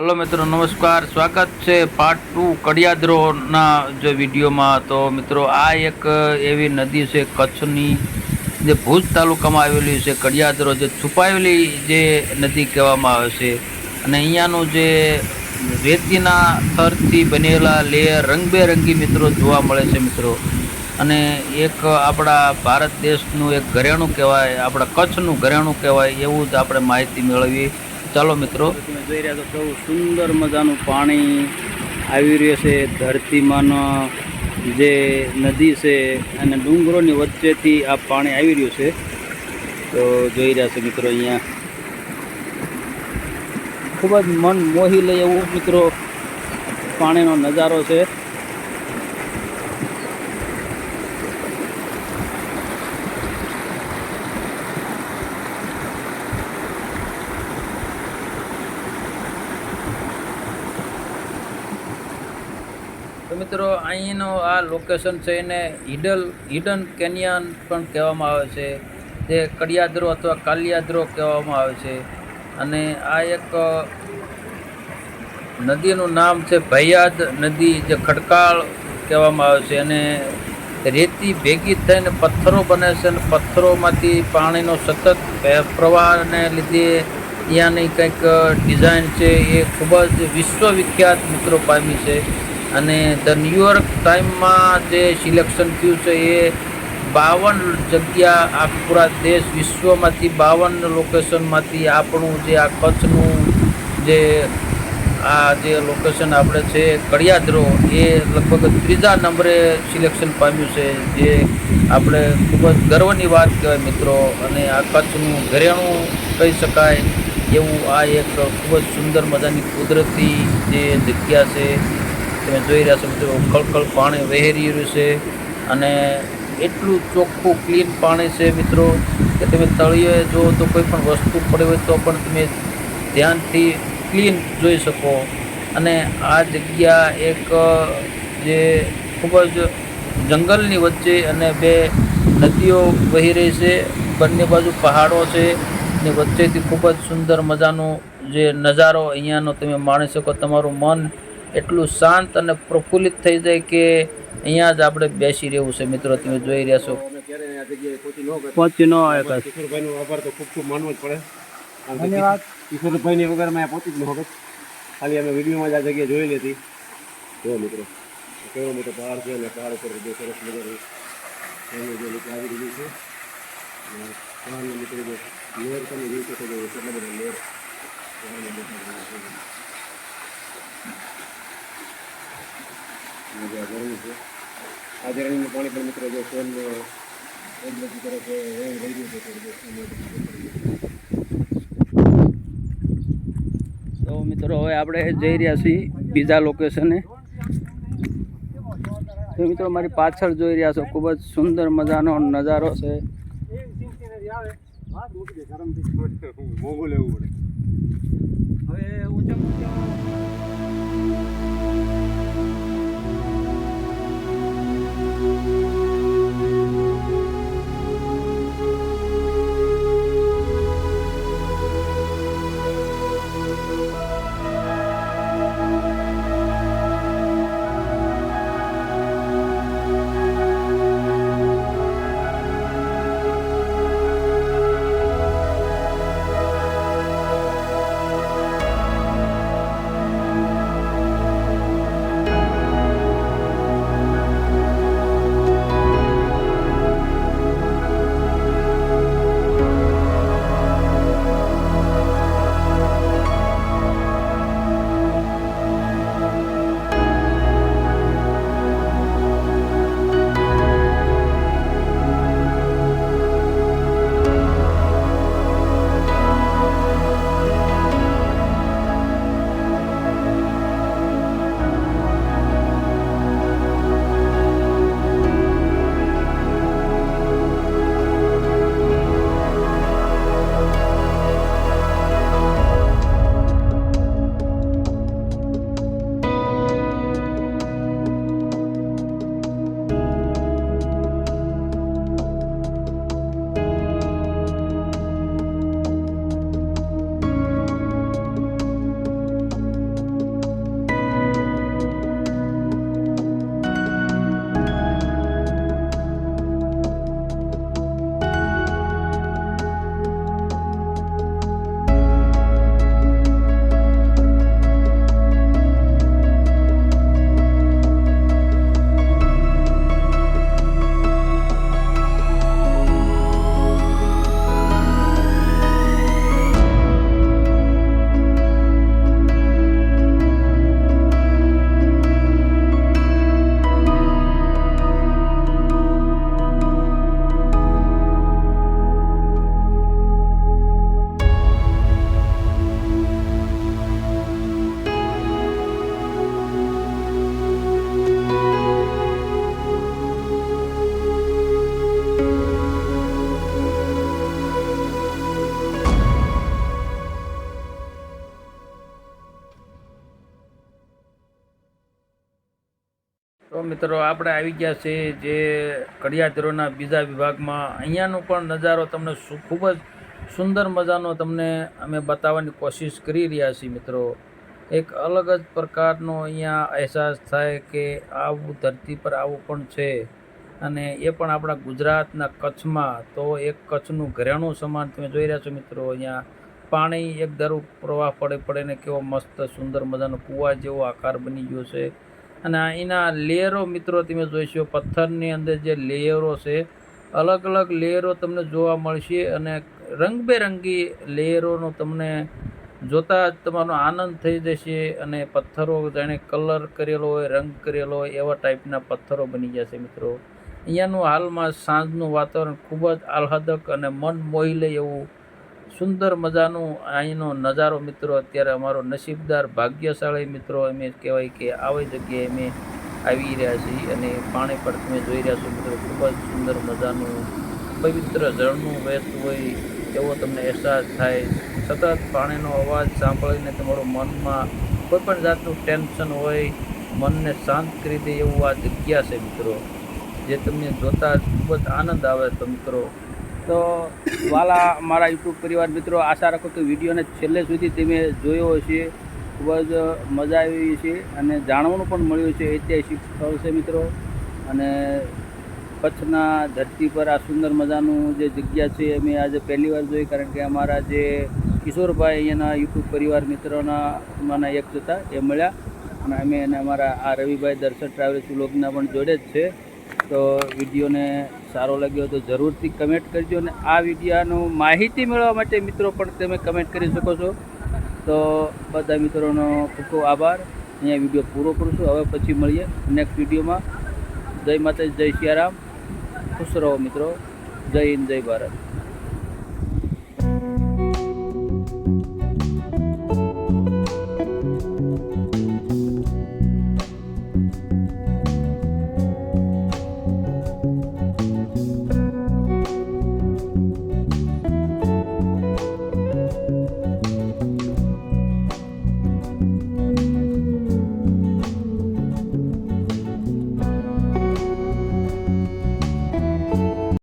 Hello મિત્રો, નમસ્કાર. સ્વાગત છે પાર્ટ 2 કડિયાદરોના જે વિડીયોમાં. તો મિત્રો, આ એક એવી નદી છે કચ્છની, જે ભુજ તાલુકામાં આવેલી છે. કડિયાદરો જે છુપાયેલી જે નદી કહેવામાં આવે છે. અને અહીંયાનું જે રેતીના થરથી બનેલા લેયર રંગબેરંગી મિત્રો જોવા મળે છે મિત્રો. અને એક આપણા ભારત દેશનું એક ઘરેણું કહેવાય, આપણા કચ્છનું ઘરેણું કહેવાય, એવું જ આપણે માહિતી મેળવી. ચાલો મિત્રો. તમે જોઈ રહ્યા છો કેવું સુંદર મજાનું પાણી આવી રહ્યું છે ધરતીમાંનો જે નદી છે, અને ડુંગરોની વચ્ચેથી આ પાણી આવી રહ્યું છે. તો જોઈ રહ્યા છે મિત્રો, અહીંયા ખૂબ જ મન મોહી લે એવું મિત્રો પાણીનો નજારો છે. તો મિત્રો, અહીંનો આ લોકેશન છે એને હિડન કેનિયન પણ કહેવામાં આવે છે. તે કડિયાદરો અથવા કાલિયાદરો કહેવામાં આવે છે. અને આ એક નદીનું નામ છે ભૈયાદ નદી, જે ખડકાળ કહેવામાં આવે છે. અને રેતી ભેગી થઈને પથ્થરો બને છે, અને પથ્થરોમાંથી પાણીનો સતત પ્રવાહને લીધે ત્યાંની કંઈક ડિઝાઇન છે એ ખૂબ જ વિશ્વવિખ્યાત મિત્રો પામી છે. અને ધ ન્યુયોર્ક ટાઈમમાં જે સિલેક્શન થયું છે એ 52 જગ્યા, આ પૂરા દેશ વિશ્વમાંથી 52 લોકેશનમાંથી આપણું જે આ કચ્છનું જે લોકેશન આપણે છે કડિયાદરો, એ લગભગ 3જા નંબરે સિલેક્શન પામ્યું છે. જે આપણે ખૂબ જ ગર્વની વાત કહેવાય મિત્રો. અને આ કચ્છનું ઘરેણું કહી શકાય એવું આ એક ખૂબ જ સુંદર મજાની કુદરતી જે જગ્યા છે. તમે જોઈ રહ્યા છો મિત્રો, ખળખળ પાણી વહેરી રહ્યું છે. અને એટલું ચોખ્ખું ક્લીન પાણી છે મિત્રો કે તમે તળિયે જો તો કોઈ પણ વસ્તુ પડી હોય તો પણ તમે ધ્યાનથી ક્લીન જોઈ શકો. અને આ જગ્યા એક જે ખૂબ જ જંગલની વચ્ચે અને બે નદીઓ વહી રહી છે, બંને બાજુ પહાડો છે, ને વચ્ચેથી ખૂબ જ સુંદર મજાનો જે નજારો અહીંયાનો તમે માણી શકો. તમારું મન એટલું શાંત અને પ્રફુલ્લિત થઈ જાય કે અહીંયા જ આપણે બેસી રહેવું છે મિત્રો. તમે જોઈ રહ્યા છો. પહોંચી ન આવે કિશોરભાઈનો આભાર તો ખૂબ ખૂબ માનવો જ પડે. ધન્યવાદ. કિશોરભાઈની વગર મેં પહોંચી જ ન હોત. ખાલી અમે વિડીયોમાં જ આ જગ્યાએ જોયેલી હતી. જો મિત્રો, કેવો મોટો પહાડ છે, અને પહાડ ઉપર જે સરસ મજાની જે રીતે આવી રહી છે. પહાડના મિત્રો જે લેર તમે જોઈ શકો છો, કેટલા બધા લેર ગરમી છે. આ ઝરણીનું પાણી પણ મિત્રો જો ફોન તરફ રહી રહ્યું છે. તો મિત્રો, હવે આપણે જઈ રહ્યા છીએ બીજા લોકેશને. તો મિત્રો, મારી પાછળ જોઈ રહ્યા છો, ખૂબ જ સુંદર મજાનો નજારો છે. મોંઘું લેવું પડે. હવે ઊંચા તો મિત્રો આપણે આવી ગયા છે જે કડિયાદરોના બીજા વિભાગમાં. અહીંયાનો પણ નજારો તમને ખૂબ જ સુંદર મજાનો તમને અમે બતાવવાની કોશિશ કરી રહ્યા છીએ મિત્રો. એક અલગ જ પ્રકારનો અહીંયા અહેસાસ થાય કે આવું ધરતી પર આવું પણ છે, અને એ પણ આપણા ગુજરાતના કચ્છમાં. તો એક કચ્છનું ઘરેણું સમાન તમે જોઈ રહ્યા છો મિત્રો. અહીંયા પાણી એક ધારું પ્રવાહ પડે ને કેવો મસ્ત સુંદર મજાનો કૂવા જેવો આકાર બની ગયો છે. અને અહીંના લેયરો મિત્રો તમે જોઈશો, પથ્થરની અંદર જે લેયરો છે, અલગ અલગ લેયરો તમને જોવા મળશે, અને રંગબેરંગી લેયરોનો તમને જોતા જ તમારો આનંદ થઈ જશે. અને પથ્થરો જાણે કલર કરેલો હોય, રંગ કરેલો હોય એવા ટાઈપના પથ્થરો બની જશે મિત્રો. અહીંયાનું હાલમાં સાંજનું વાતાવરણ ખૂબ જ આહ્લાદક અને મન મોહી લે એવું સુંદર મજાનું અહીંનો નજારો મિત્રો. અત્યારે અમારો નસીબદાર ભાગ્યશાળી મિત્રો અમે કહેવાય કે આવી જગ્યાએ અમે આવી રહ્યા છીએ. અને પાણી પર તમે જોઈ રહ્યા છો મિત્રો, ખૂબ જ સુંદર મજાનું પવિત્ર ઝરણું વહેતું હોય એવો તમને અહેસાસ થાય. સતત પાણીનો અવાજ સાંભળીને તમારું મનમાં કોઈ પણ જાતનું ટેન્શન હોય, મનને શાંત કરી દે એવું આ જગ્યા છે મિત્રો, જે તમને જોતા ખૂબ જ આનંદ આવે. તો મિત્રો, તો વાલા મારા યુટ્યુબ પરિવાર મિત્રો, આશા રાખો કે વિડીયોને છેલ્લે સુધી તમે જોયો હશે. ખૂબ જ મજા આવી છે અને જાણવાનું પણ મળ્યું છે. ઐતિહાસિક સ્થળ છે મિત્રો, અને કચ્છના ધરતી પર આ સુંદર મજાનું જે જગ્યા છે અમે આજે પહેલી વાર જોઈ. કારણ કે અમારા જે કિશોરભાઈ અહીંયાના યુટ્યુબ પરિવાર મિત્રોના એમાંના એક હતા, એ મળ્યા, અને અમે એને અમારા આ રવિભાઈ દર્શન ટ્રાવેલ્સ વ્લોગના પણ જોડે જ છે. તો વિડીયોને સારો લાગ્યો તો જરૂરથી કમેન્ટ કરજો, અને આ વિડીયોનું માહિતી મેળવવા માટે મિત્રો પણ તમે કમેન્ટ કરી શકો છો. તો બધા મિત્રોનો ખૂબ ખૂબ આભાર. અહીંયા વિડીયો પૂરો કરું છું. હવે પછી મળીએ નેક્સ્ટ વિડીયોમાં. જય માતાજી, જય સિયારામ, ખુશ રહો મિત્રો. જય હિન્દ, જય ભારત.